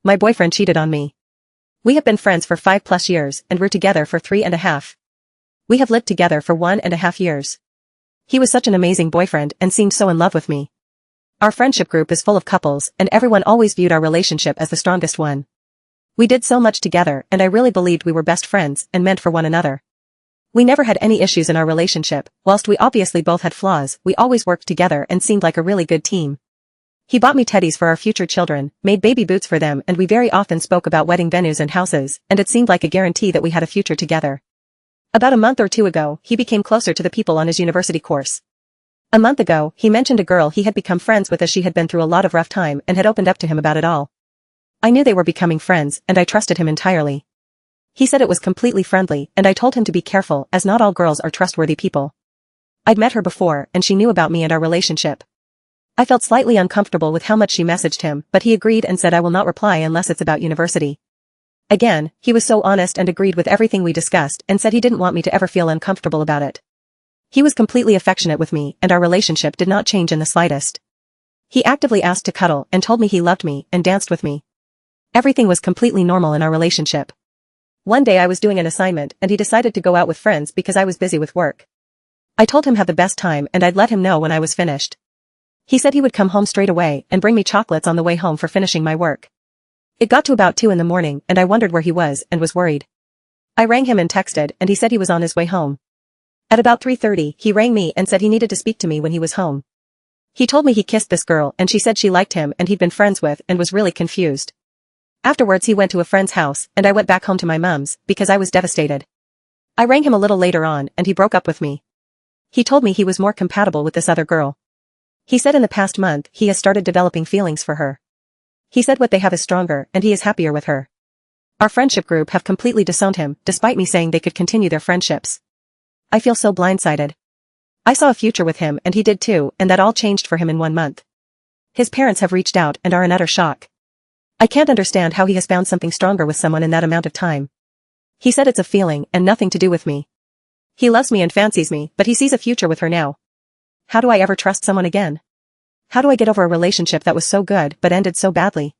My boyfriend cheated on me. We have been friends for 5+ years and we're together for 3.5. We have lived together for 1.5 years. He was such an amazing boyfriend and seemed so in love with me. Our friendship group is full of couples and everyone always viewed our relationship as the strongest one. We did so much together and I really believed we were best friends and meant for one another. We never had any issues in our relationship, whilst we obviously both had flaws, we always worked together and seemed like a really good team. He bought me teddies for our future children, made baby boots for them and we very often spoke about wedding venues and houses, and it seemed like a guarantee that we had a future together. About a month or two ago, he became closer to the people on his university course. A month ago, he mentioned a girl he had become friends with as she had been through a lot of rough time and had opened up to him about it all. I knew they were becoming friends and I trusted him entirely. He said it was completely friendly and I told him to be careful as not all girls are trustworthy people. I'd met her before and she knew about me and our relationship. I felt slightly uncomfortable with how much she messaged him, but he agreed and said I will not reply unless it's about university. Again, he was so honest and agreed with everything we discussed and said he didn't want me to ever feel uncomfortable about it. He was completely affectionate with me and our relationship did not change in the slightest. He actively asked to cuddle and told me he loved me and danced with me. Everything was completely normal in our relationship. One day I was doing an assignment and he decided to go out with friends because I was busy with work. I told him have the best time and I'd let him know when I was finished. He said he would come home straight away and bring me chocolates on the way home for finishing my work. It got to about 2 in the morning and I wondered where he was and was worried. I rang him and texted and he said he was on his way home. At about 3:30, he rang me and said he needed to speak to me when he was home. He told me he kissed this girl and she said she liked him and he'd been friends with and was really confused. Afterwards he went to a friend's house and I went back home to my mum's because I was devastated. I rang him a little later on and he broke up with me. He told me he was more compatible with this other girl. He said in the past month he has started developing feelings for her. He said what they have is stronger and he is happier with her. Our friendship group have completely disowned him despite me saying they could continue their friendships. I feel so blindsided. I saw a future with him and he did too, and that all changed for him in 1 month. His parents have reached out and are in utter shock. I can't understand how he has found something stronger with someone in that amount of time. He said it's a feeling and nothing to do with me. He loves me and fancies me, but he sees a future with her now. How do I ever trust someone again? How do I get over a relationship that was so good but ended so badly?